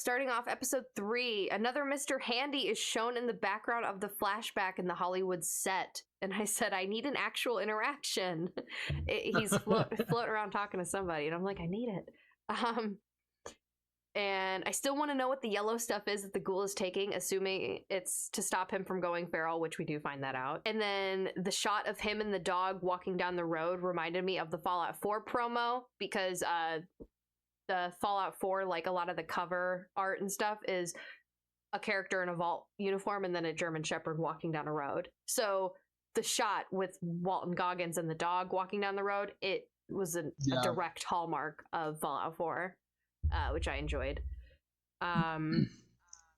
Starting off episode 3, another Mr. Handy is shown in the background of the flashback in the Hollywood set. And I said, I need an actual interaction. He's floating around talking to somebody, and I'm like, I need it. And I still want to know what the yellow stuff is that the ghoul is taking, assuming it's to stop him from going feral, which we do find that out. And then the shot of him and the dog walking down the road reminded me of the Fallout 4 promo, because the Fallout 4, like a lot of the cover art and stuff, is a character in a Vault uniform and then a German Shepherd walking down a road. So the shot with Walton Goggins and the dog walking down the road, it was a direct hallmark of Fallout 4, which I enjoyed. I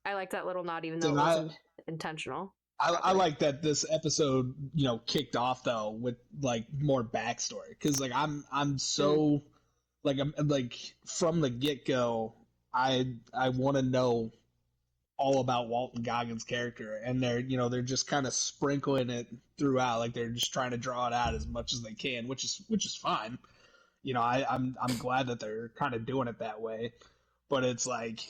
like that little nod, even though it wasn't intentional. I like that this episode, kicked off though with like more backstory, because like I'm so like from the get go, I want to know all about Walton Goggins' character, and they're just kind of sprinkling it throughout, like they're just trying to draw it out as much as they can, which is fine. I'm glad that they're kind of doing it that way, but it's like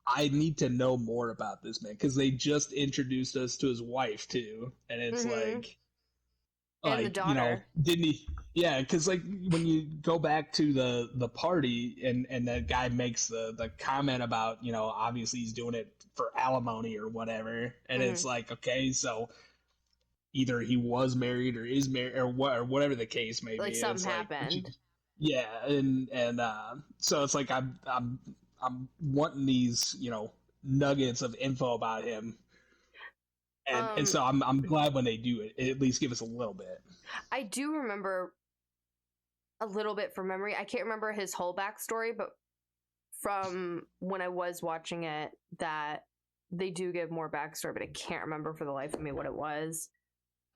I need to know more about this man, because they just introduced us to his wife too, and it's and the daughter. Didn't he? Yeah, because like when you go back to the party, and that guy makes the comment about obviously he's doing it for alimony or whatever, and it's like, okay, so either he was married or is married or whatever the case may be. Like something happened. Yeah, and so it's like I'm wanting these nuggets of info about him. And so I'm glad when they do it, at least give us a little bit. I do remember a little bit from memory. I can't remember his whole backstory, but from when I was watching it, that they do give more backstory, but I can't remember for the life of me what it was.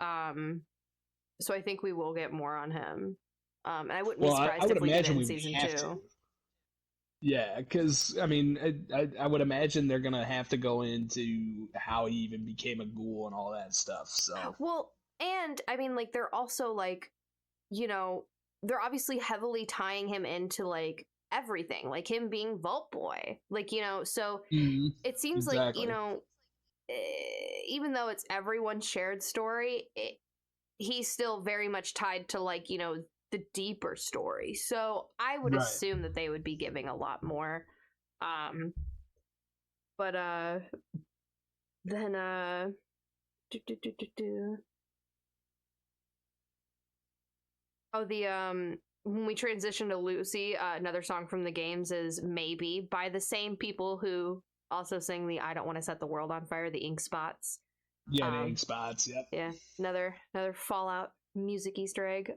So I think we will get more on him. And I wouldn't be surprised if we did it in season 2. Yeah, because, I mean, I would imagine they're going to have to go into how he even became a ghoul and all that stuff, so... Well, and, I mean, like, they're also, like, they're obviously heavily tying him into, like, everything. Like, him being Vault Boy. Like, so it seems exactly. like, even though it's everyone's shared story, he's still very much tied to, like, the deeper story. So I would assume that they would be giving a lot more. But then when we transition to Lucy, another song from the games is Maybe, by the same people who also sing the I Don't Want to Set the World on Fire, the Ink Spots. Yeah, the Ink Spots, yep. Yeah, another Fallout music Easter egg,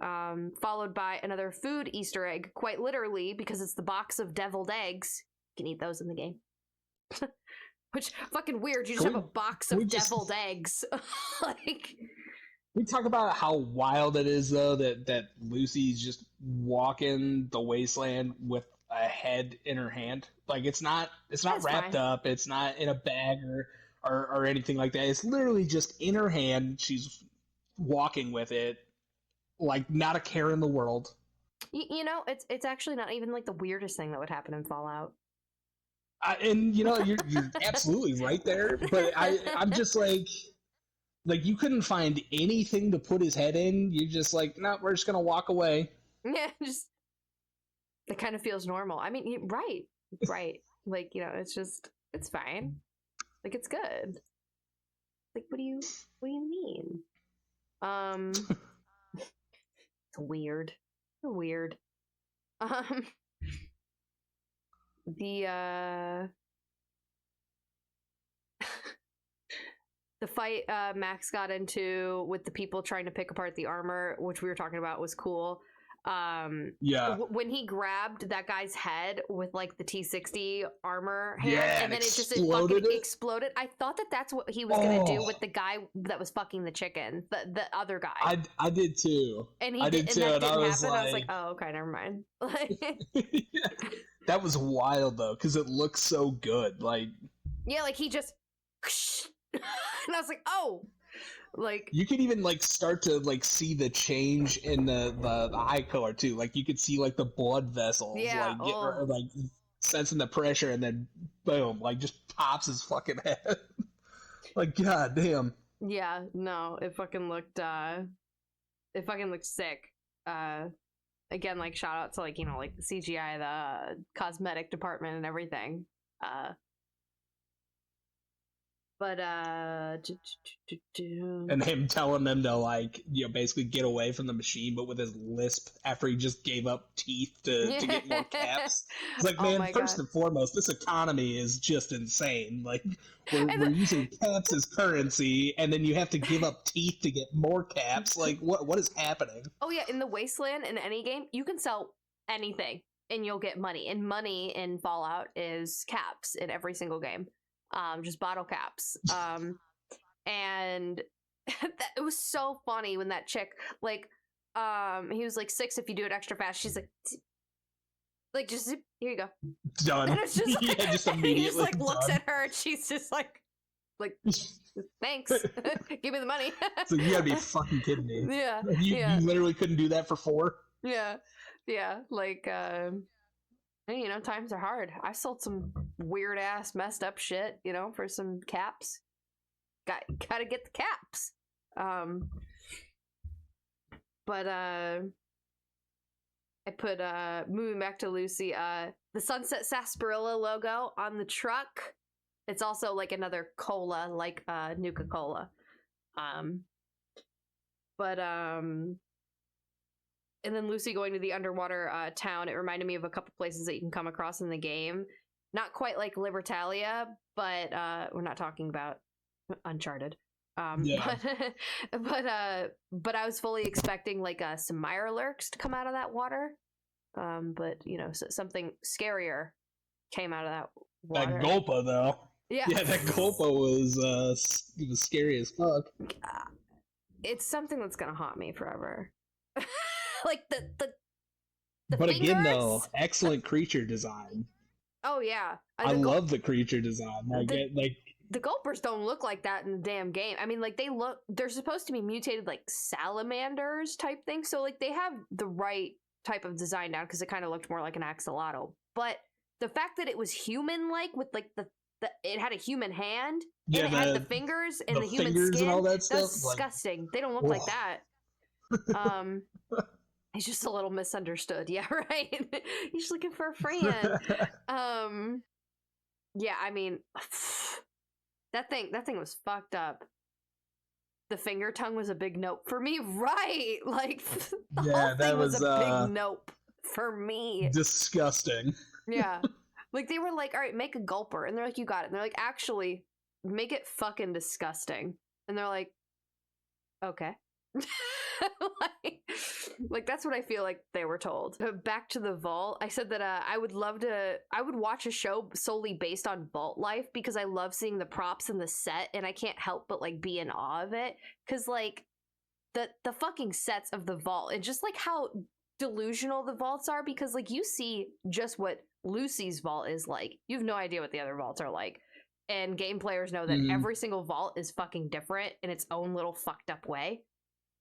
followed by another food Easter egg, quite literally, because it's the box of deviled eggs. You can eat those in the game. Which, fucking weird, you just have a box of deviled eggs. Like... We talk about how wild it is, though, that Lucy's just walking the wasteland with a head in her hand. Like, it's not wrapped up, it's not in a bag or anything like that. It's literally just in her hand. She's walking with it, like not a care in the world. It's actually not even like the weirdest thing that would happen in Fallout. And you're absolutely right there, but I'm just like you couldn't find anything to put his head in. You're just like, no, we're just gonna walk away. Yeah, it kind of feels normal. I mean, right. Like, it's fine. Like, it's good. Like, what do you mean? It's weird. The fight Max got into with the people trying to pick apart the armor, which we were talking about, was cool. When he grabbed that guy's head with like the T60 armor hand, and then it fucking exploded. I thought that's what he was gonna do with the guy that was fucking the chicken, the other guy. I did too. And that didn't happen. I was like, oh, okay, never mind. That was wild though, because it looks so good. Like, yeah, like he just, and I was like, oh. Like, you could even like start to like see the change in the eye color too. Like you could see like the blood vessels sensing the pressure, and then boom, like just pops his fucking head. Like, god damn. Yeah, no, it fucking looked sick. Again, like shout out to like, you know, like the CGI, the cosmetic department and everything. But And him telling them to, like, you know, basically get away from the machine, but with his lisp after he just gave up teeth to get more caps. It's like, Oh man, my first God. and foremost, this economy is just insane. Like, we're, And we're using caps as currency, and then you have to give up teeth to get more caps. Like, what is happening? oh yeah, in the wasteland, in any game, you can sell anything and you'll get money. And money in Fallout is caps in every single game. Just bottle caps. And it was so funny when that chick, like, he was like 6 if you do it extra fast. She's like just zip, here you go. Done. And it's just like, yeah, just and he just immediately like looks done. at her and she's just like thanks. Give me the money. So you gotta be fucking kidding me. Yeah. You Yeah. literally couldn't do that for 4? Yeah. Yeah. Like, hey, you know, times are hard. I sold some weird ass messed up shit, you know, for some caps. Gotta get the caps. But I put moving back to Lucy, the Sunset Sarsaparilla logo on the truck. It's also like another cola, like Nuka-Cola. And then Lucy going to the underwater town, it reminded me of a couple places that you can come across in the game. Not quite like Libertalia, but we're not talking about Uncharted. Yeah. But I was fully expecting like some Mirelurks to come out of that water. But you know, something scarier came out of that water. That Gulpa, though. Yeah, Yeah, that Gulpa was scary as fuck. It's something that's gonna haunt me forever. Like the but fingers? again, though, excellent creature design. Oh yeah, I love the creature design. Like, the Gulpers don't look like that in the damn game. I mean, like they're supposed to be mutated like salamanders type thing. So like they have the right type of design down because it kind of looked more like an axolotl. But the fact that it was human-like with like the it had a human hand and it had the fingers and the human skin and all that stuff. That's disgusting. Like, they don't look like that. He's just a little misunderstood. Yeah, right. He's looking for a friend. Yeah, I mean, that thing was fucked up. The finger tongue was a big nope for me, right? Like the whole thing was a big nope for me. Disgusting. Yeah. Like they were like, all right, make a gulper. And they're like, you got it. And they're like, actually, make it fucking disgusting. And they're like, okay. like that's what I feel like they were told. But back to the vault, I said that I would watch a show solely based on vault life because I love seeing the props and the set, and I can't help but like be in awe of it. Cause like the fucking sets of the vault and just like how delusional the vaults are, because like you see just what Lucy's vault is like. You have no idea what the other vaults are like. And game players know that every single vault is fucking different in its own little fucked up way.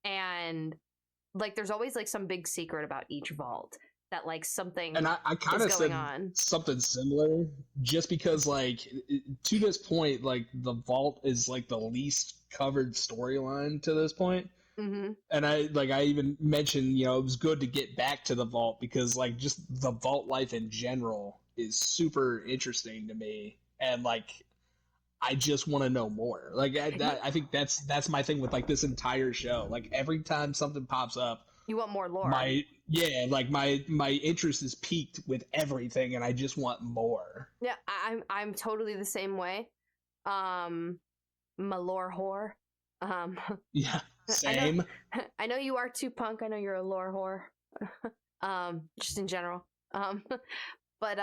And like there's always like some big secret about each vault that like something and I kind of said on. Something similar just because like to this point like the vault is like the least covered storyline to this point. Mm-hmm. And I even mentioned, you know, it was good to get back to the vault because like just the vault life in general is super interesting to me, and like I just want to know more. Like I think that's my thing with like this entire show. Like every time something pops up, you want more lore. My interest is piqued with everything, and I just want more. Yeah, I'm totally the same way. My lore whore. Yeah, same. I know you are too, Punk. I know you're a lore whore. Just in general. But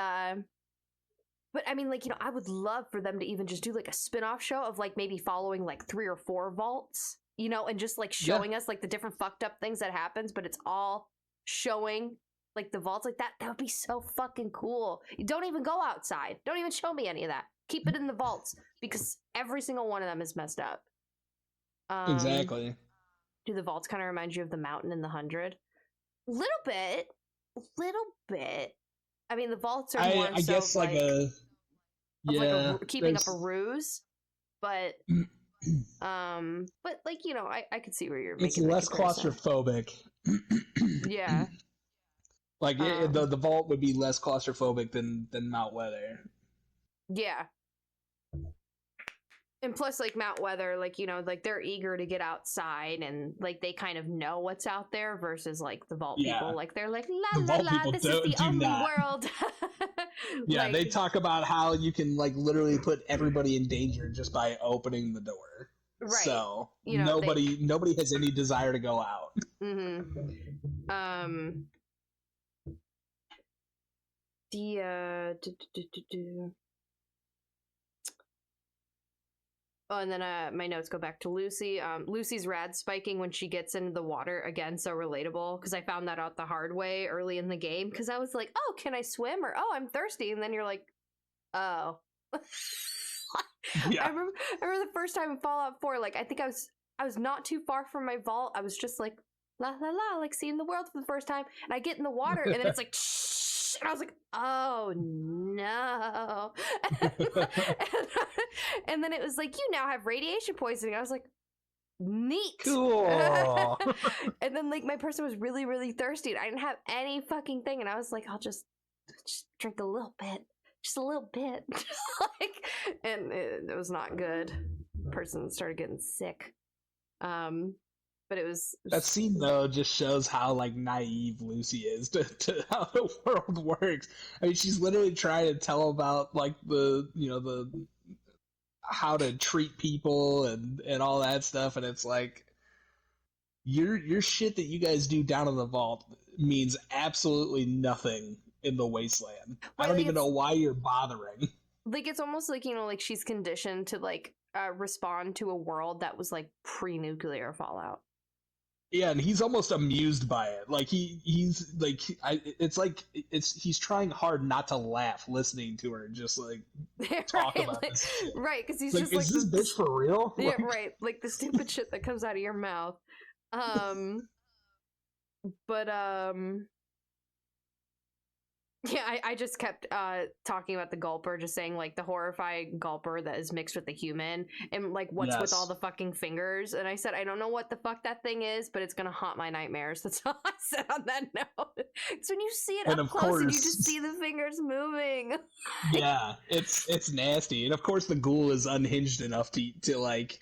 I mean, like, you know, I would love for them to even just do like a spin-off show of like maybe following like 3 or 4 vaults, you know, and just like showing us like the different fucked up things that happens, but it's all showing like the vaults like that. That would be so fucking cool. You don't even go outside. Don't even show me any of that. Keep it in the vaults because every single one of them is messed up. Exactly. Do the vaults kind of remind you of the mountain in the 100? Little bit. I mean, the vaults are more I so guess like a yeah, keeping up a ruse, but like I could see where you're it's making the less comparison. claustrophobic. Yeah. Like the vault would be less claustrophobic than Mount Weather. Yeah. And plus, like Mount Weather, like like they're eager to get outside and like they kind of know what's out there versus like the vault people. Like they're like the la la vault la, people this is the do only not. world. Yeah, like, they talk about how you can like literally put everybody in danger just by opening the door. right. So nobody has any desire to go out. Mm-hmm. Oh, and then my notes go back to Lucy. Lucy's rad spiking when she gets into the water, again, so relatable, because I found that out the hard way early in the game, because I was like, oh, can I swim? Or, oh, I'm thirsty. And then you're like, oh. Yeah. I remember the first time in Fallout 4, like, I think I was not too far from my vault. I was just like, la la la, like seeing the world for the first time. And I get in the water, and then it's like, shh, and I was like, oh no. And then it was like, you now have radiation poisoning. I was like, neat. Cool. And then like my person was really, really thirsty, and I didn't have any fucking thing, and I was like, I'll just drink a little bit. Just a little bit. Like, and it was not good. Person started getting sick. But it was that scene though just shows how like naive Lucy is to how the world works. I mean, she's literally trying to tell about like the how to treat people and all that stuff, and it's like your shit that you guys do down in the vault means absolutely nothing in the wasteland. I don't even know why you're bothering. Like, it's almost like, like she's conditioned to like respond to a world that was like pre-nuclear Fallout. Yeah, and he's almost amused by it. Like he's like he's trying hard not to laugh listening to her just like talk about this shit. Right, because he's like, just is this bitch for real? Yeah, right. Like the stupid shit that comes out of your mouth. But yeah, I just kept talking about the gulper, just saying like the horrifying gulper that is mixed with the human, and like what's with all the fucking fingers. And I said, I don't know what the fuck that thing is, but it's gonna haunt my nightmares. That's all I said on that note. So when you see it up close and you just see the fingers moving. Yeah, it's nasty. And of course the ghoul is unhinged enough to like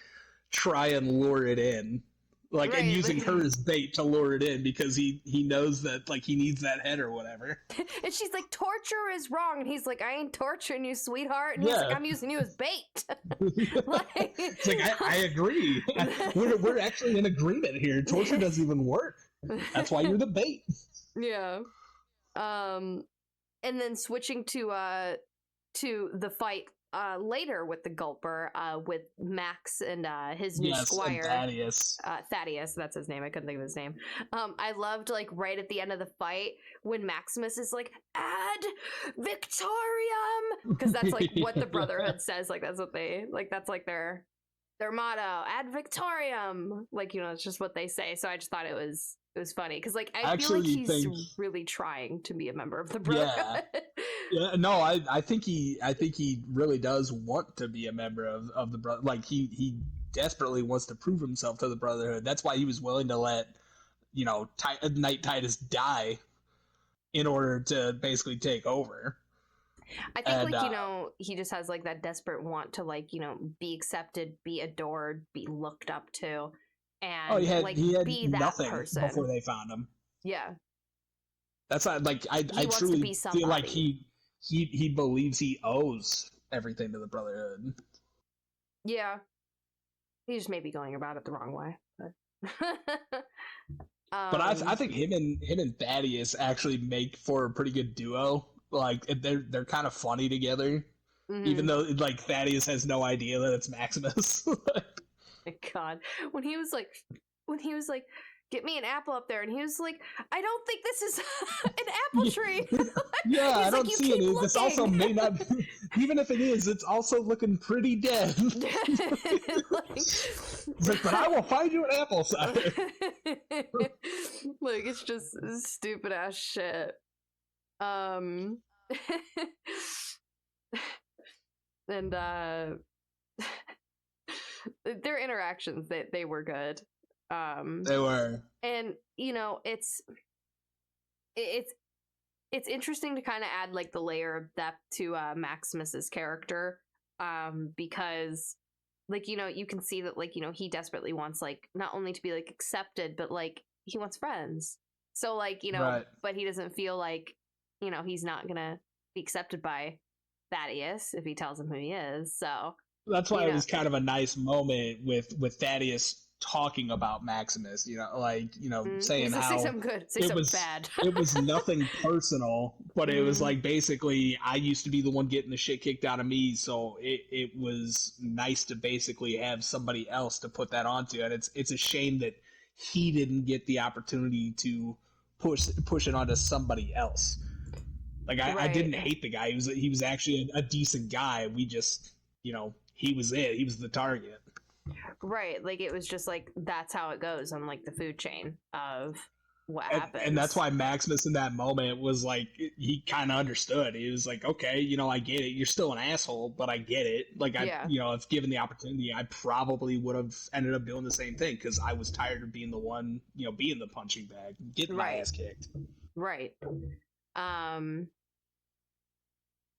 try and lure it in. Like, right, and using her as bait to lure it in because he knows that, like, he needs that head or whatever. And she's like, torture is wrong. And he's like, I ain't torturing you, sweetheart. And he's like, I'm using you as bait. Like, it's like, I agree. We're actually in agreement here. Torture doesn't even work. That's why you're the bait. Yeah. And then switching to the fight later with the Gulper, with Max and his new squire, Thaddeus. Thaddeus, that's his name. I couldn't think of his name. I loved like right at the end of the fight when Maximus is like, "Ad Victoriam," because that's like what the Brotherhood says. Like that's what they like. That's like their motto, "Ad Victoriam." Like it's just what they say. So I just thought it was funny because like I feel like he's really trying to be a member of the Brotherhood. Yeah, no, I think he really does want to be a member of the Brotherhood. Like he desperately wants to prove himself to the Brotherhood. That's why he was willing to let Knight Titus die in order to basically take over. I think he just has like that desperate want to like be accepted, be adored, be looked up to, and he had be that nothing person before they found him. Yeah, that's not like I truly feel like he believes he owes everything to the Brotherhood. Yeah, he just may be going about it the wrong way. But I think him and Thaddeus actually make for a pretty good duo. Like they're kind of funny together, even though like Thaddeus has no idea that it's Maximus. My God, when he was like, get me an apple up there, and he was like, I don't think this is an apple tree. Yeah, I don't see it. This also may not be, even if it is, it's also looking pretty dead. It's like, but I will find you an apple cider. Like, it's just stupid ass shit. And their interactions, they were good. They were. And you know, it's interesting to kind of add like the layer of depth to Maximus's character, because like, you know, you can see that like, you know, he desperately wants like not only to be like accepted, but like he wants friends. So like, you know, Right. but he doesn't feel like, you know, he's not gonna be accepted by Thaddeus if he tells him who he is. So That's why you it know. was kind of a nice moment with Thaddeus talking about Maximus, you know, like, you know, saying He's like, say how something good, say it something was bad. it was nothing personal, but it was Mhm. like basically I used to be the one getting the shit kicked out of me, so it was nice to basically have somebody else to put that onto, and it's a shame that he didn't get the opportunity to push it onto somebody else. Like I didn't Right. hate the guy. He was actually a decent guy. We just, you know, he was it. He was the target. Right. Like it was just like that's how it goes on like the food chain of what happens. And that's why Maximus in that moment was like, he kind of understood. He was like, okay, you know, I get it. You're still an asshole, but I get it. Like Yeah. you know, if given the opportunity, I probably would have ended up doing the same thing because I was tired of being the one, you know, being the punching bag, getting my ass kicked. Right.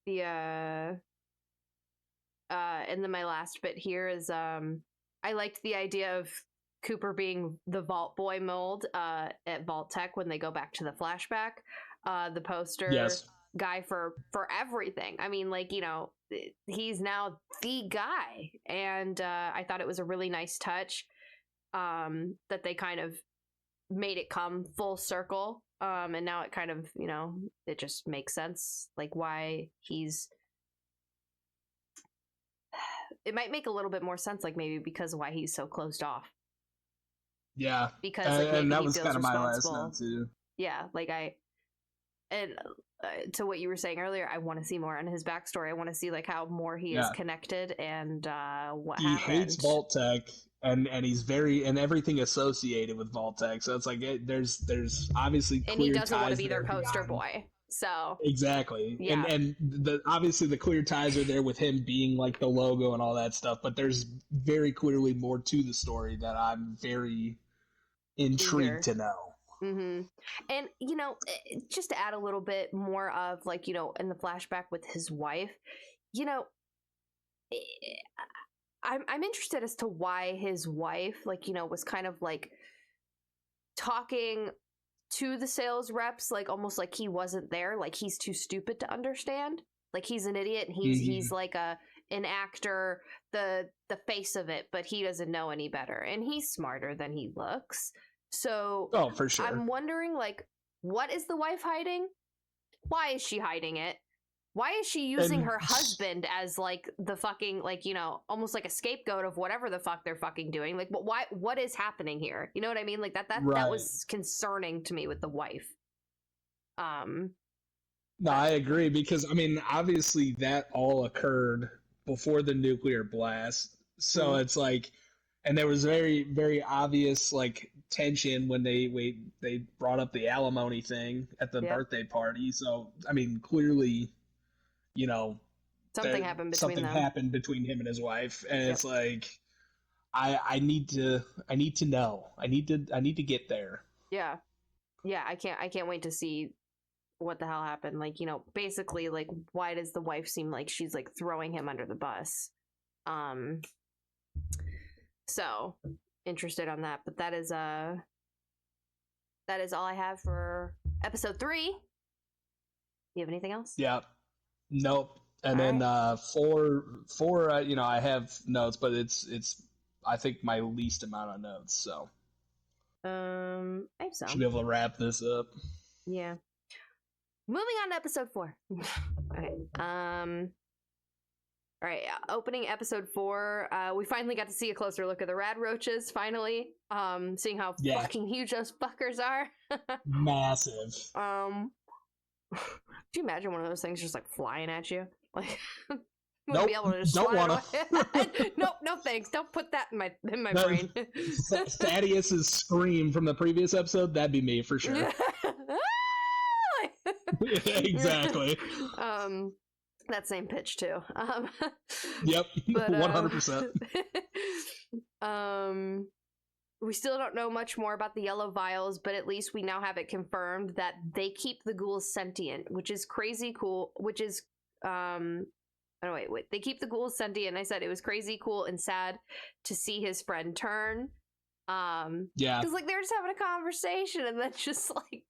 The and then my last bit here is I liked the idea of Cooper being the Vault Boy mold at Vault Tech when they go back to the flashback. The poster Yes. guy for everything. I mean, like, you know, he's now the guy, and I thought it was a really nice touch that they kind of made it come full circle, and now it kind of, you know, it just makes sense like why he's. It might make a little bit more sense, like maybe because of why he's so closed off. Yeah. Because like maybe and that he was feels kind of my last responsible. note too. Yeah, like and to what you were saying earlier, I want to see more on his backstory. I want to see like how more he is connected and what he happened. hates Vault Tech, and he's very and everything associated with Vault Tech. So it's like there's obviously clear and he doesn't want to ties be their there poster beyond. boy. So Exactly. yeah, And the obviously the clear ties are there with him being like the logo and all that stuff, but there's very clearly more to the story that I'm very intrigued to know. Mm-hmm. And you know, just to add a little bit more of like, you know, in the flashback with his wife, you know, I'm interested as to why his wife, like, you know, was kind of like talking to the sales reps like almost like he wasn't there, like he's too stupid to understand, like he's an idiot and he's like an actor, the face of it, but he doesn't know any better and he's smarter than he looks. So Oh, for sure. I'm wondering, like, what is the wife hiding? Why is she hiding it? Why is she using her husband as like the fucking, like, you know, almost like a scapegoat of whatever the fuck they're fucking doing? Like, what is happening here? You know what I mean? Like that was concerning to me with the wife. No, I agree because I mean, obviously that all occurred before the nuclear blast. So it's like, and there was very, very obvious like tension when they brought up the alimony thing at the birthday party. So I mean, clearly, you know, something happened between something them. happened between him and his wife, and it's like, I need to know. I need to get there. Yeah, I can't wait to see what the hell happened. Like, you know, basically, like, why does the wife seem like she's like throwing him under the bus? So interested on that, but that is all I have for episode 3. You have anything else? Yeah. Nope. And all then right. 4, you know, I have notes, but it's I think my least amount of notes, so I have some. Should be able to wrap this up. Yeah. Moving on to episode 4. Okay. All right. Opening episode 4. We finally got to see a closer look at the rad roaches. Finally, seeing how fucking huge those fuckers are. Massive. Do you imagine one of those things just like flying at you? Like, nope, be able to just don't want to. Nope, no thanks. Don't put that in my brain. Thaddeus's scream from the previous episode, that'd be me for sure. Exactly. That same pitch too. Yep. But 100%. We still don't know much more about the yellow vials, but at least we now have it confirmed that they keep the ghouls sentient, which is crazy cool. Which is oh wait, they keep the ghouls sentient. I said it was crazy cool and sad to see his friend turn. Yeah. Because like they're just having a conversation, and then just like.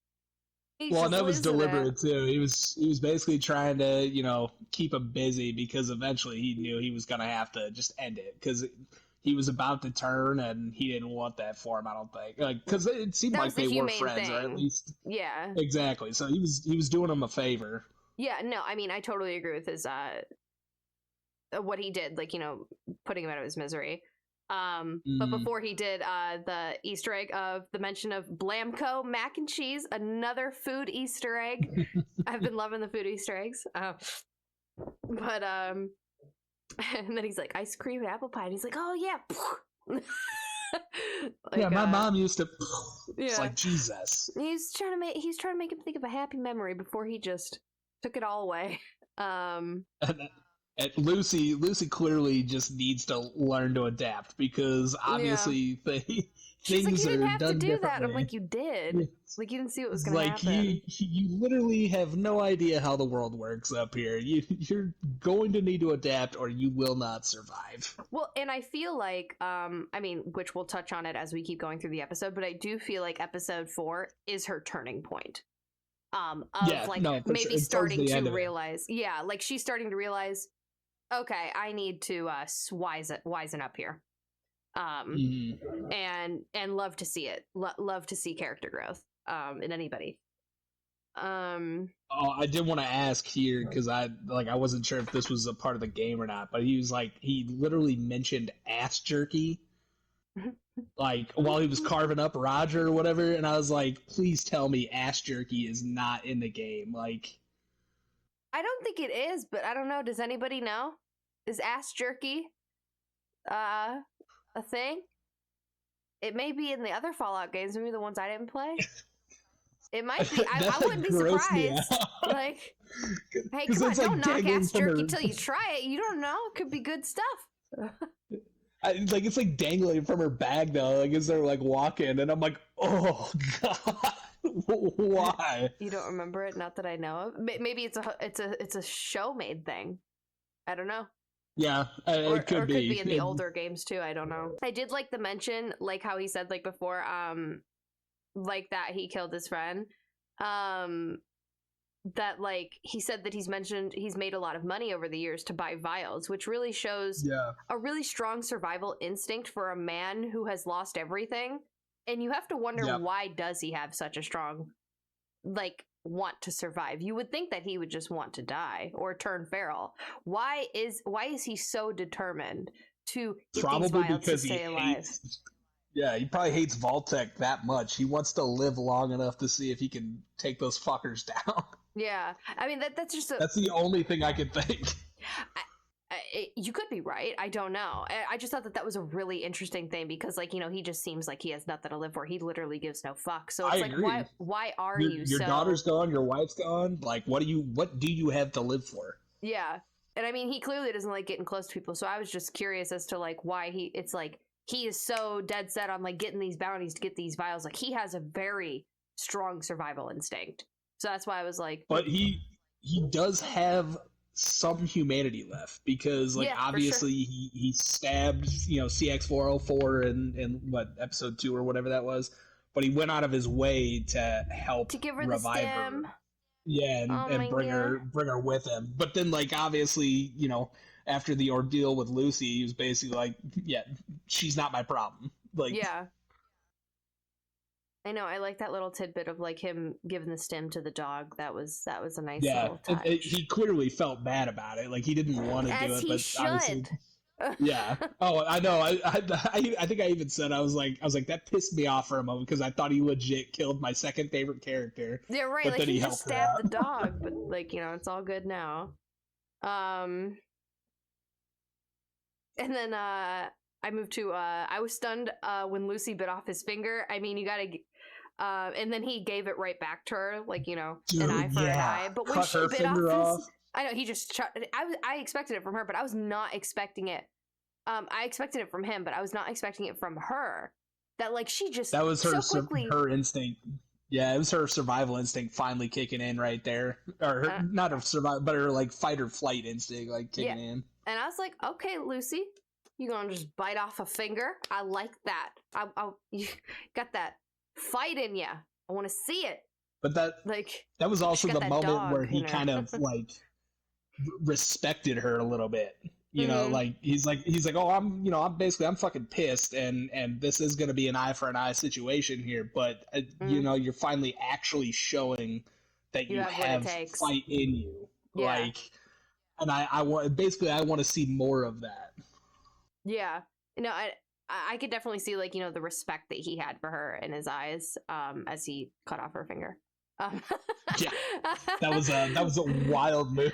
Well, and that was deliberate too. He was basically trying to, keep him busy because eventually he knew he was gonna have to just end it because he was about to turn and he didn't want that for him. I don't think, because it seemed like they were friends, or at least exactly. So he was doing him a favor. Yeah, no, I mean I totally agree with his what he did, like putting him out of his misery. But before he did, the Easter egg of the mention of Blamco mac and cheese, another food Easter egg. I've been loving the food Easter eggs. But and then he's like ice cream and apple pie, and he's like, oh yeah. Like, yeah, my mom used to. It's like Jesus. He's trying to make him think of a happy memory before he just took it all away. And Lucy clearly just needs to learn to adapt because obviously She's like, things you didn't are have done to do that. I'm differently. like, you did. Yeah. Like, you didn't see what was going to happen. You literally have no idea how the world works up here. You're going to need to adapt or you will not survive. Well, and I feel like, which we'll touch on it as we keep going through the episode, but I do feel like episode 4 is her turning point. Maybe starting to realize, like she's starting to realize, okay, I need to wisen up here. And love to see it. Love to see character growth in anybody. I did want to ask here because I wasn't sure if this was a part of the game or not, but he literally mentioned ass jerky like while he was carving up Roger or whatever, and I was like, please tell me ass jerky is not in the game. Like, I don't think it is, but I don't know. Does anybody know? Is ass jerky a thing? It may be in the other Fallout games, maybe the ones I didn't play. It might be. I wouldn't be surprised. Like, hey, come on, don't knock ass jerky till you try it. You don't know. It could be good stuff. It's like dangling from her bag though, like as they're like walking, and I'm like, oh god, why? You don't remember it? Not that I know of. Maybe it's a show made thing. I don't know. Yeah, it could be. Could be in the older games too. I don't know. I did like the mention, like how he said, like before, like that he killed his friend. That like he said that he's made a lot of money over the years to buy vials, which really shows a really strong survival instinct for a man who has lost everything. And you have to wonder why does he have such a strong want to survive? You would think that he would just want to die or turn feral. Why is he so determined to get these vials to stay alive? He probably hates Vault-Tec that much. He wants to live long enough to see if he can take those fuckers down. Yeah, I mean that's just that's the only thing I could think. You could be right. I don't know. I just thought that was a really interesting thing because, he just seems like he has nothing to live for. He literally gives no fuck. So it's like, why are you? Your daughter's gone. Your wife's gone. Like, what do you have to live for? Yeah, and I mean, he clearly doesn't like getting close to people. So I was just curious as to why he. It's like he is so dead set on getting these bounties to get these vials. Like he has a very strong survival instinct. So that's why I was like, but he does have some humanity left because obviously he stabbed CX404 in what episode 2 or whatever that was, but he went out of his way to help to give her revive the stem. Her and bring her with him. But then obviously after the ordeal with Lucy, he was basically like, she's not my problem. I know. I like that little tidbit of him giving the stem to the dog. That was a nice little touch. He clearly felt bad about it. Like he didn't want to do it, but should. Obviously, yeah. Oh, I know. I think I even said I was like that pissed me off for a moment because I thought he legit killed my second favorite character. Yeah, right. Like he just stabbed the dog, but it's all good now. And then I moved to I was stunned when Lucy bit off his finger. I mean, And then he gave it right back to her, like, you know, Dude, an eye for an eye. But when cut she her bit finger off off. his, I know he just I expected it from her, but I was not expecting it. I expected it from him, but I was not expecting it from her. That like she just That was so quickly. her instinct. Yeah, it was her survival instinct finally kicking in right there, or her, not her survival, but her like fight or flight instinct like kicking in. And I was like, okay, Lucy, you gonna just bite off a finger? I like that. You got that fight in you. I want to see it. But that was also the moment where he kind of like respected her a little bit. You know, like he's like, oh, I'm fucking pissed, and this is gonna be an eye for an eye situation here. But you know, you're finally actually showing that you have fight in you. Yeah. Like, and I want to see more of that. Yeah, no, I could definitely see, like, you know, the respect that he had for her in his eyes as he cut off her finger. Yeah, that was a wild move,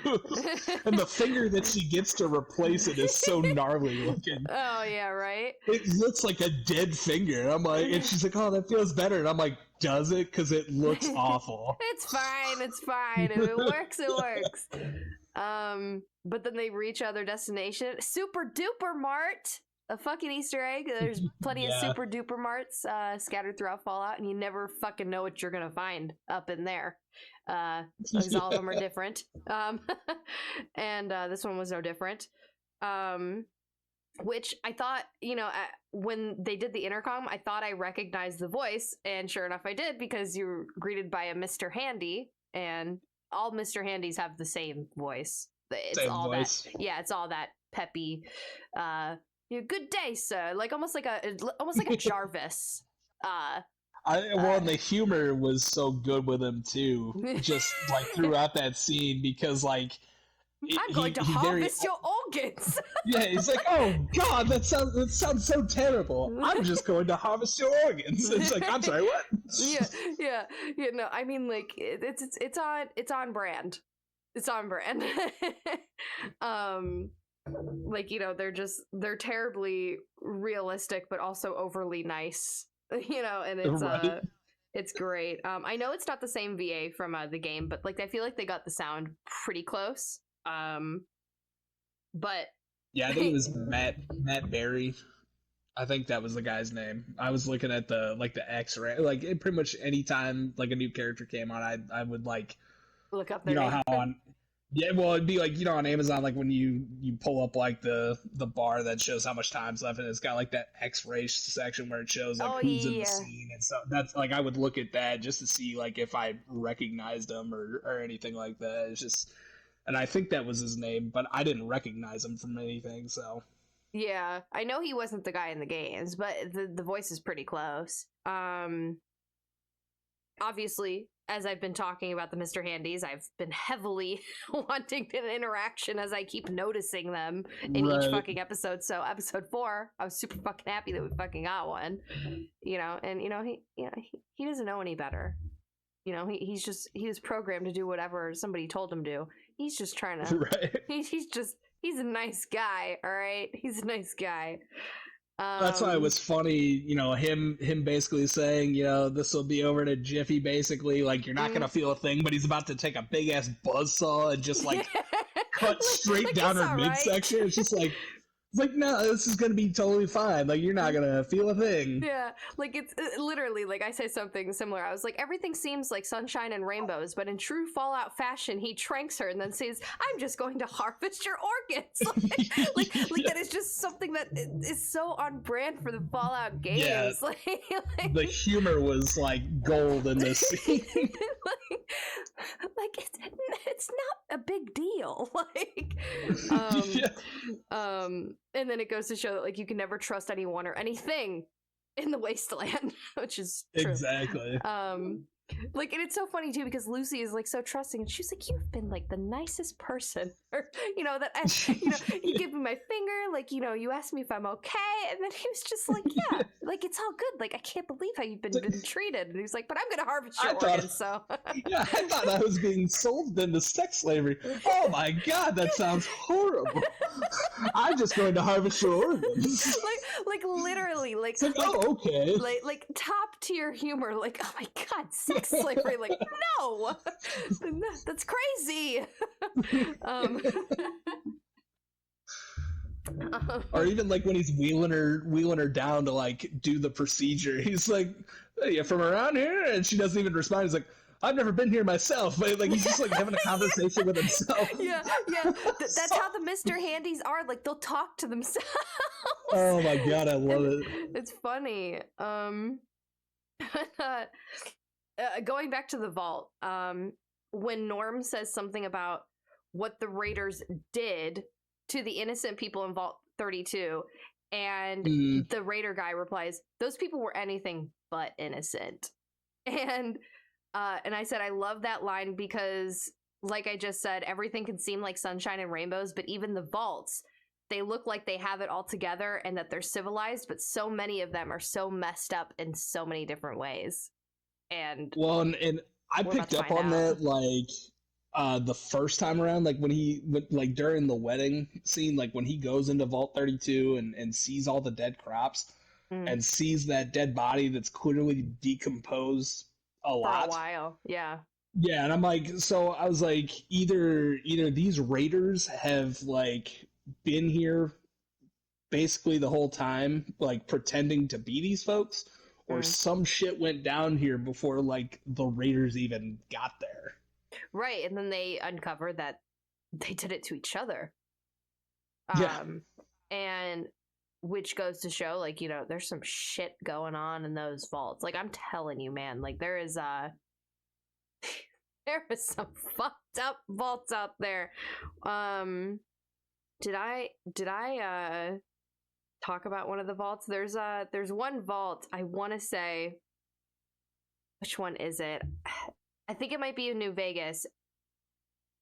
and the finger that she gets to replace it is so gnarly looking. Oh yeah, right. It looks like a dead finger. I'm like, and she's like, "Oh, that feels better," and I'm like, "Does it?" Because it looks awful. It's fine. It's fine. If it works, it works. But then they reach other destination. Super duper mart. A fucking Easter egg. There's plenty of super duper marts scattered throughout Fallout, and you never fucking know what you're gonna find up in there. Because all of them are different. And this one was no different. Which I thought, you know, when they did the intercom, I thought I recognized the voice, and sure enough, I did, because you were greeted by a Mr. Handy, and all Mr. Handys have the same voice. It's same all voice. That, yeah, it's all that peppy. Good day, sir. Like almost like a Jarvis. And the humor was so good with him too, just like throughout that scene, because like I'm going to harvest your organs. Yeah, he's like, oh god, that sounds so terrible. I'm just going to harvest your organs. It's like, I'm sorry, what? Yeah. No, I mean, like it's on brand. It's on brand. Like, you know, they're terribly realistic, but also overly nice, you know, and it's it's great. I know it's not the same VA from the game, but like I feel like they got the sound pretty close. But yeah, I think it was Matt Berry. I think that was the guy's name. I was looking at the X-ray, like pretty much anytime like a new character came on, I would like look up their name. How on. Yeah, well, it'd be like, you know, on Amazon, like when you pull up like the bar that shows how much time's left, and it's got like that X-ray section where it shows like who's in the scene and stuff. That's like, I would look at that just to see like if I recognized them or anything like that. It's just, and I think that was his name, but I didn't recognize him from anything. So yeah, I know he wasn't the guy in the games, but the voice is pretty close. Obviously, as I've been talking about the Mr. Handys, I've been heavily wanting an interaction as I keep noticing them in each fucking episode. So episode 4, I was super fucking happy that we fucking got one. You know, and you know, he doesn't know any better. You know, he was programmed to do whatever somebody told him to. He's just trying to he's a nice guy, all right? He's a nice guy. That's why it was funny, you know, him basically saying, you know, this will be over in a jiffy, basically, like, you're not gonna feel a thing, but he's about to take a big ass buzzsaw and just like cut straight down her midsection. It's just like, no, this is gonna be totally fine. Like, you're not gonna feel a thing. Yeah, like it's literally like I say something similar. I was like, everything seems like sunshine and rainbows, but in true Fallout fashion, he tranks her and then says, "I'm just going to harvest your organs." like that is just something that is so on brand for the Fallout games. Yeah, like the humor was like gold in this scene. like it's not a big deal. Like, and then it goes to show that like you can never trust anyone or anything in the wasteland, which is true. Exactly. Like, and it's so funny too because Lucy is like so trusting, and she's like, "You've been like the nicest person," or you give me my finger, like, you asked me if I'm okay, and then he was just like, "Yeah, like it's all good. Like I can't believe how you've been treated," and he's like, "But I'm gonna harvest your organs." So yeah, I thought I was being sold into sex slavery. Oh my god, that sounds horrible. I'm just going to harvest your organs. like literally, It's like, oh, okay. like top tier humor. Like, oh my god, sex slavery. Like, no, that's crazy. Or even like when he's wheeling her down to like do the procedure, he's like, "Hey, you from around here?" And she doesn't even respond. He's like, "I've never been here myself." But like he's just like having a conversation with himself. Yeah. That's how the Mr. Handies are. Like they'll talk to themselves. Oh my god, I love it. It's funny. Going back to the vault, when Norm says something about what the Raiders did to the innocent people in Vault 32, and the Raider guy replies, "Those people were anything but innocent." And I said, I love that line because, like I just said, everything can seem like sunshine and rainbows, but even the vaults, they look like they have it all together and that they're civilized, but so many of them are so messed up in so many different ways. And well, and I picked up on that like the first time around, like when he like during the wedding scene, like when he goes into Vault 32 and sees all the dead crops and sees that dead body that's clearly decomposed a lot. For a while, yeah. Yeah, and I'm like, so I was like, either these raiders have like been here basically the whole time, like pretending to be these folks, or some shit went down here before like the raiders even got there. Right, and then they uncovered that they did it to each other. Yeah. And which goes to show, like, there's some shit going on in those vaults. Like, I'm telling you, man, like there is some fucked up vaults out there. Did I talk about one of the vaults? There's one vault, I want to say, which one is it? I think it might be in New Vegas.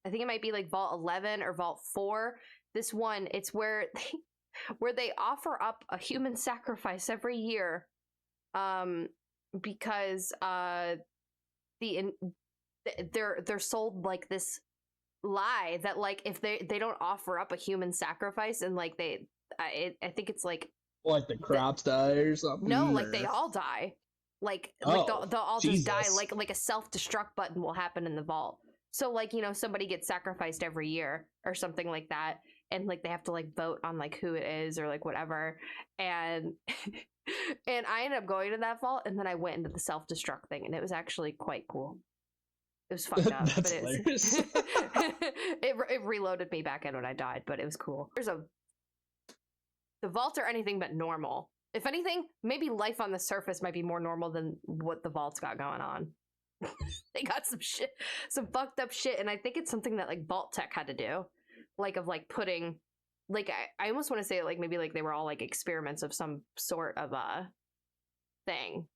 I think it might be like Vault 11 or Vault 4. This one, it's where they offer up a human sacrifice every year, because they're sold like this lie that like if they don't offer up a human sacrifice and like I think it's like the crops die or something. No, like they all die. Like they'll all Jesus. just die. Like a self-destruct button will happen in the vault. So like, somebody gets sacrificed every year or something like that. And like they have to like vote on like who it is or like whatever. And and I ended up going to that vault, and then I went into the self-destruct thing, and it was actually quite cool. It was fucked up. That's but hilarious. it reloaded me back in when I died, but it was cool. The vaults are anything but normal. If anything, maybe life on the surface might be more normal than what the vaults got going on. They got some fucked up shit, and I think it's something that like Vault Tech had to do, like of like putting, like I almost want to say like maybe like they were all like experiments of some sort of thing.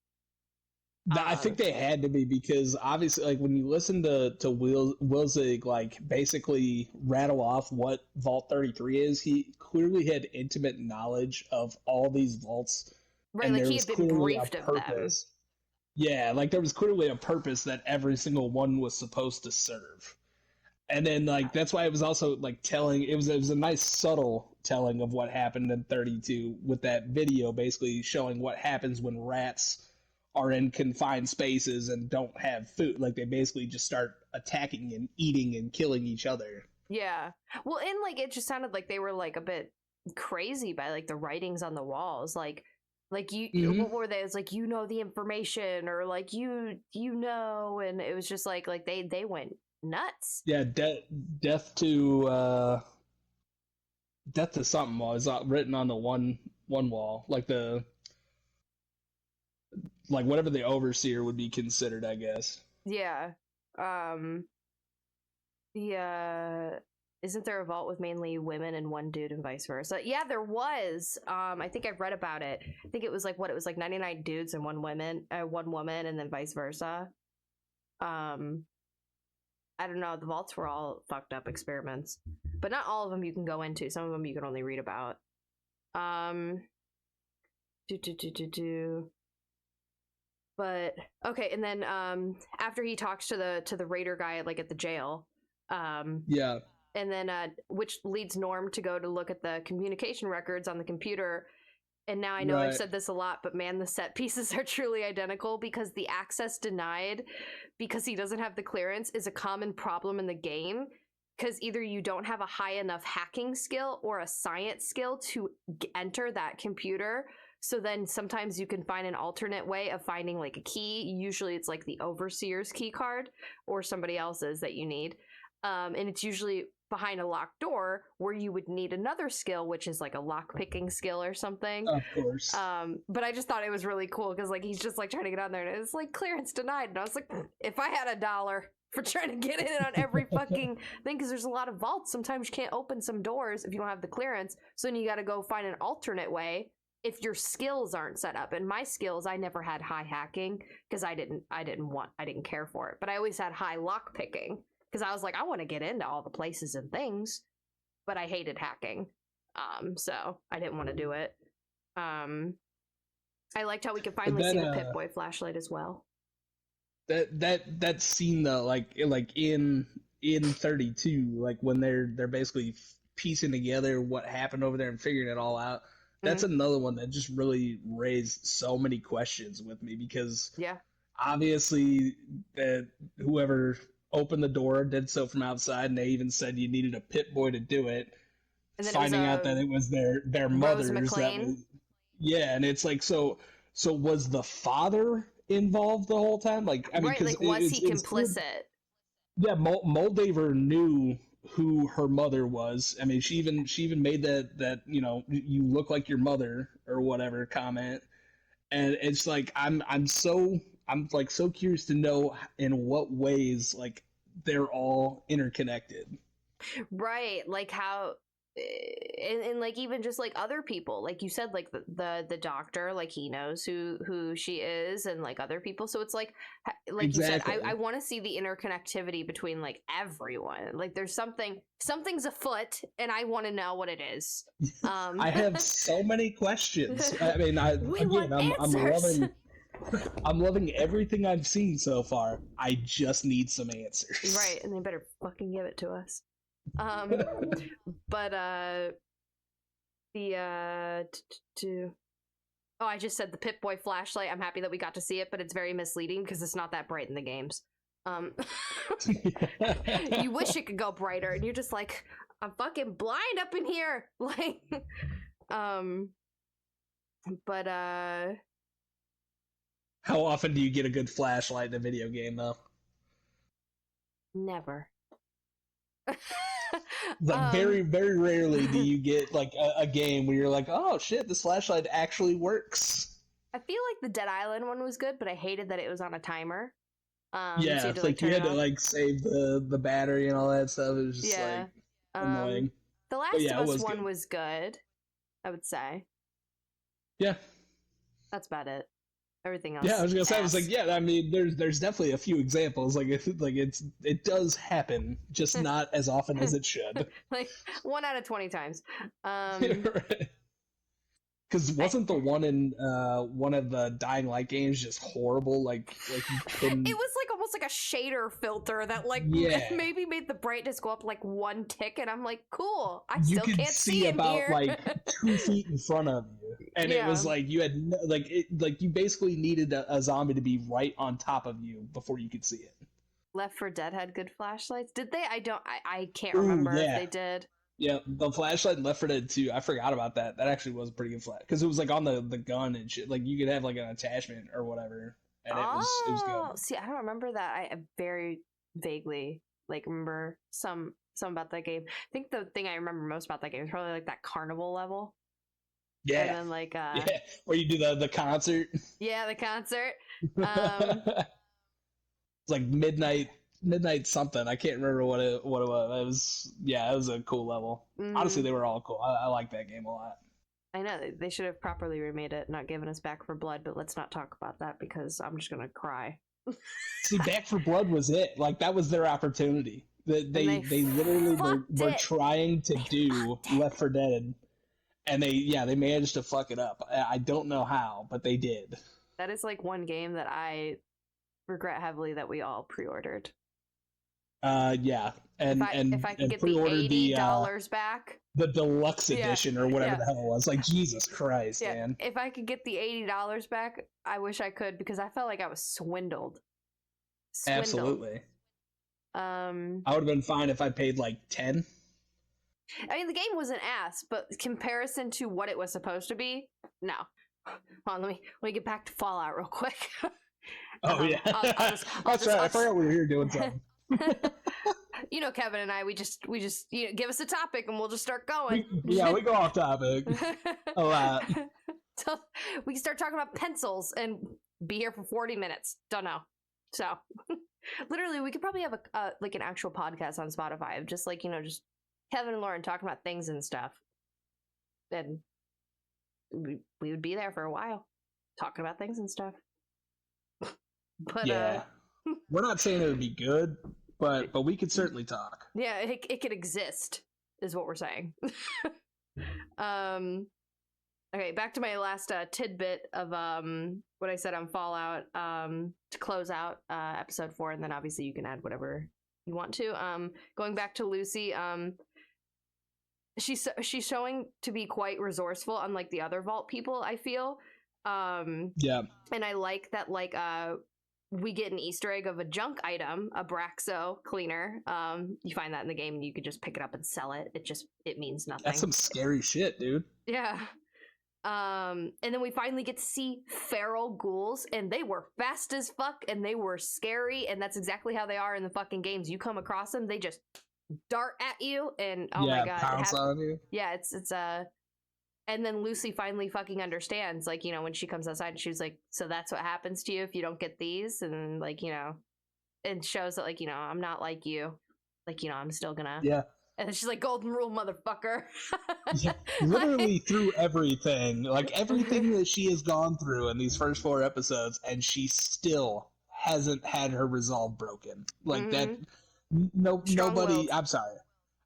I think they had to be, because obviously, like when you listen to Wilzig like basically rattle off what Vault 33 is, he clearly had intimate knowledge of all these vaults. Right, and like there he was had been clearly briefed a of them. purpose. Yeah, like there was clearly a purpose that every single one was supposed to serve. And then like that's why it was also like telling, it was a nice subtle telling of what happened in 32 with that video basically showing what happens when rats are in confined spaces and don't have food. Like they basically just start attacking and eating and killing each other. Yeah. Well, and like it just sounded like they were like a bit crazy by like the writings on the walls. Like you what were they? It was like, the information, or like and it was just like they went nuts. Yeah, death to something was written on the one wall, like whatever the overseer would be considered, I guess. Yeah. Isn't there a vault with mainly women and one dude and vice versa? Yeah, there was. I think I've read about it. I think it was like 99 dudes and one woman, and then vice versa. I don't know, the vaults were all fucked up experiments, but not all of them you can go into. Some of them you can only read about. But okay, and then after he talks to the raider guy like at the jail, yeah, and then which leads Norm to go to look at the communication records on the computer. And now I know I've said this a lot, but man, the set pieces are truly identical, because the access denied because he doesn't have the clearance is a common problem in the game, because either you don't have a high enough hacking skill or a science skill to enter that computer. So then sometimes you can find an alternate way of finding like a key. Usually it's like the overseer's key card or somebody else's that you need. And it's usually behind a locked door where you would need another skill, which is like a lock picking skill or something. Of course. But I just thought it was really cool because like he's just like trying to get on there and it's like clearance denied. And I was like, if I had $1 for trying to get in on every fucking thing, because there's a lot of vaults. Sometimes you can't open some doors if you don't have the clearance. So then you got to go find an alternate way if your skills aren't set up. And my skills, I never had high hacking because I didn't care for it. But I always had high lock picking, because I was like, I want to get into all the places and things, but I hated hacking. So I didn't want to do it. I liked how we could finally see the Pip-Boy flashlight as well. That scene though, like in 32, like when they're basically piecing together what happened over there and figuring it all out. That's another one that just really raised so many questions with me, because obviously that whoever opened the door did so from outside, and they even said you needed a Pip-Boy to do it. And then finding out that it was their mother's. That was, yeah, and it's like, so was the father involved the whole time? Like, I mean, right, like was he complicit? Yeah, Moldaver knew who her mother was. I mean, she even made that you look like your mother or whatever comment, and it's like I'm so curious to know in what ways like they're all interconnected. Right, like how and like even just like other people, like you said, like the doctor, like he knows who she is, and like other people. So it's like exactly. You said, I want to see the interconnectivity between like everyone. Like there's something's afoot, and I want to know what it is. I have so many questions. I mean, I'm loving everything I've seen so far. I just need some answers. Right, and they better fucking give it to us. But I just said the Pip-Boy flashlight. I'm happy that we got to see it, but it's very misleading because it's not that bright in the games. You wish it could go brighter, and you're just like, I'm fucking blind up in here. Like, but how often do you get a good flashlight in a video game, though? Never. Like very, very rarely do you get like a game where you're like, oh shit, this flashlight actually works. I feel like the Dead Island one was good, but I hated that it was on a timer. Yeah, so you had to like save the battery and all that stuff. It was just like annoying. The Last of Us one was good, I would say. Yeah. That's about it. Everything else. Yeah, I was gonna say. I was like, yeah. I mean, there's definitely a fefew examples. Like, it does happen, just not as often as it should. Like 1 out of 20 times. Because wasn't the one in one of the Dying Light games just horrible? Like you couldn't... It was like almost like a shader filter that like maybe made the brightness go up like 1 tick, and I'm like, cool. You still can't see about here. Like 2 feet in front of you, and it was like you had you basically needed a zombie to be right on top of you before you could see it. Left 4 Dead had good flashlights. Did they? I can't remember if they did. Yeah, the flashlight in Left 4 Dead 2, I forgot about that. That actually was a pretty good flash, because it was like on the gun and shit. Like you could have like an attachment or whatever, and it was good. See, I don't remember that. I very vaguely like remember some about that game. I think the thing I remember most about that game is probably like that carnival level. Yeah, and then like where you do the concert. Yeah, the concert. It's like midnight something. I can't remember what it was. It was it was a cool level. Honestly, they were all cool. I like that game a lot. I know they should have properly remade it, not given us Back for Blood, but let's not talk about that because I'm just gonna cry. See, Back for Blood was it. Like, that was their opportunity. They literally were trying to do Left 4 Dead, and they managed to fuck it up. I don't know how, but they did. That is like one game that I regret heavily that we all pre-ordered. Yeah, and if I could get the $80 back, the deluxe edition or whatever the hell it was. Like, Jesus Christ, man! If I could get the $80 back, I wish I could, because I felt like I was swindled. Absolutely. I would have been fine if I paid like 10. I mean, the game was an ass, but comparison to what it was supposed to be, no. Hold on, let me get back to Fallout real quick. Yeah, that's right. I forgot we were here doing something. You know, Kevin and I, we just give us a topic and we'll just start going. We go off topic a lot. So we can start talking about pencils and be here for 40 minutes. Don't know. So literally, we could probably have a like an actual podcast on Spotify of just like, just Kevin and Lauren talking about things and stuff. And we would be there for a while talking about things and stuff. But yeah, we're not saying it would be good, but we could certainly talk. Yeah, it could exist, is what we're saying. Okay, back to my last tidbit of what I said on Fallout to close out episode 4, and then obviously you can add whatever you want to. Going back to Lucy, she's showing to be quite resourceful, unlike the other Vault people, I feel. Yeah, and I like that, like we get an Easter egg of a junk item, a Braxo cleaner. You find that in the game, and you could just pick it up and sell it. It means nothing. That's some scary shit, dude. Yeah. And then we finally get to see feral ghouls, and they were fast as fuck, and they were scary, and that's exactly how they are in the fucking games. You come across them, they just dart at you, and oh my god, pounce on you. Yeah, it's and then Lucy finally fucking understands, like, when she comes outside, and she's like, so that's what happens to you if you don't get these, and like, and shows that, like, I'm not like you, like, I'm still gonna And she's like, golden rule, motherfucker. Yeah, literally through everything. Like, everything that she has gone through in these first 4 episodes, and she still hasn't had her resolve broken. Like, that... Nobody... I'm sorry.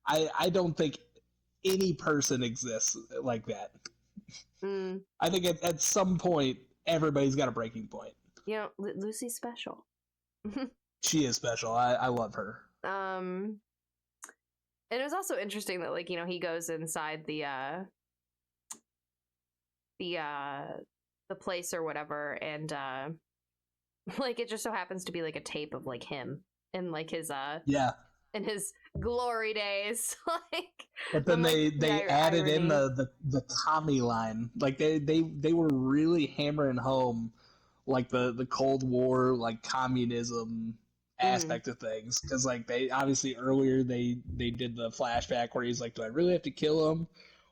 I don't think any person exists like that. I think at some point, everybody's got a breaking point. Lucy's special. She is special. I love her. And it was also interesting that, like, he goes inside the place or whatever, and like, it just so happens to be like a tape of like him and like his in his glory days. Like, but then they added in the Tommy line. Like, they were really hammering home like the Cold War, like, communism aspect of things, because like, they obviously earlier they did the flashback where he's like, do I really have to kill him?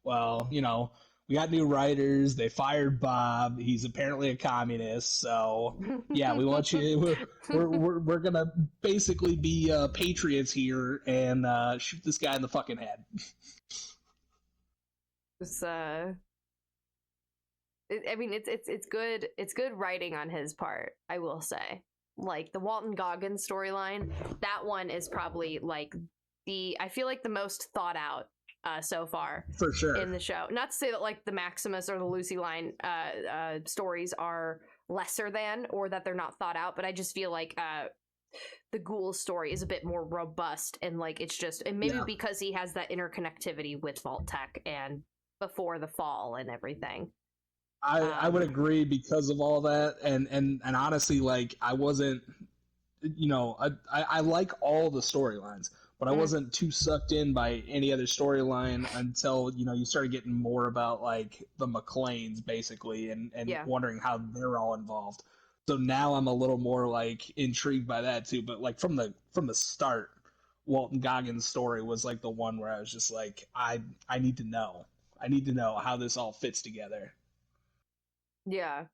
Well, we got new writers, they fired Bob, he's apparently a communist, so yeah, we want you, we're gonna basically be patriots here and shoot this guy in the fucking head. It's good writing on his part, I will say. Like, the Walton Goggins storyline, that one is probably like I feel like the most thought out so far, for sure, in the show. Not to say that like the Maximus or the Lucy line stories are lesser than, or that they're not thought out, but I just feel like the Ghoul story is a bit more robust, and like, it's just, and maybe because he has that interconnectivity with Vault Tech and before the fall and everything. I would agree because of all that, and honestly, like, I wasn't, I like all the storylines, but I wasn't too sucked in by any other storyline until, you started getting more about like the McClanes, basically, and wondering how they're all involved. So now I'm a little more like intrigued by that too. But like, from the start, Walton Goggins' story was like the one where I was just like, I need to know how this all fits together. Yeah.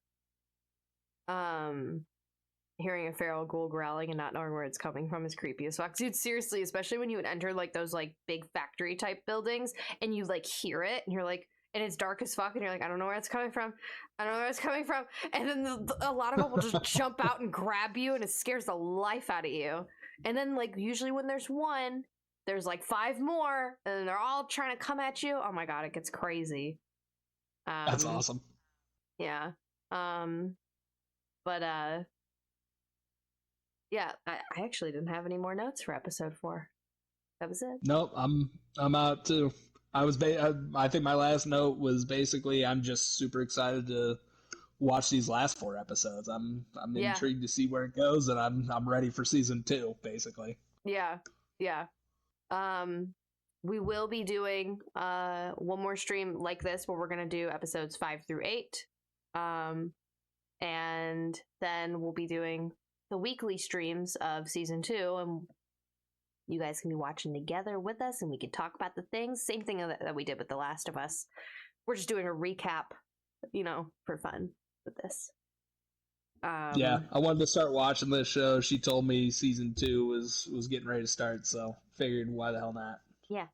Hearing a feral ghoul growling and not knowing where it's coming from is creepy as fuck. Dude, seriously, especially when you would enter like those like big factory type buildings and you like hear it and you're like, and it's dark as fuck, and you're like, I don't know where it's coming from. I don't know where it's coming from. And then a lot of them will just jump out and grab you, and it scares the life out of you. And then, like, usually when there's one, there's like 5 more, and they're all trying to come at you. Oh my god, it gets crazy. That's awesome. Yeah. But yeah, I actually didn't have any more notes for episode 4. That was it. Nope, I'm out too. I think my last note was basically I'm just super excited to watch these last 4 episodes. I'm intrigued to see where it goes, and I'm ready for season 2, basically. Yeah. We will be doing one more stream like this where we're gonna do episodes 5 through 8. And then we'll be doing the weekly streams of season 2, and you guys can be watching together with us, and we can talk about the things. Same thing that we did with The Last of Us. We're just doing a recap, for fun with this. Yeah, I wanted to start watching this show. She told me season 2 was getting ready to start, so figured why the hell not. Yeah,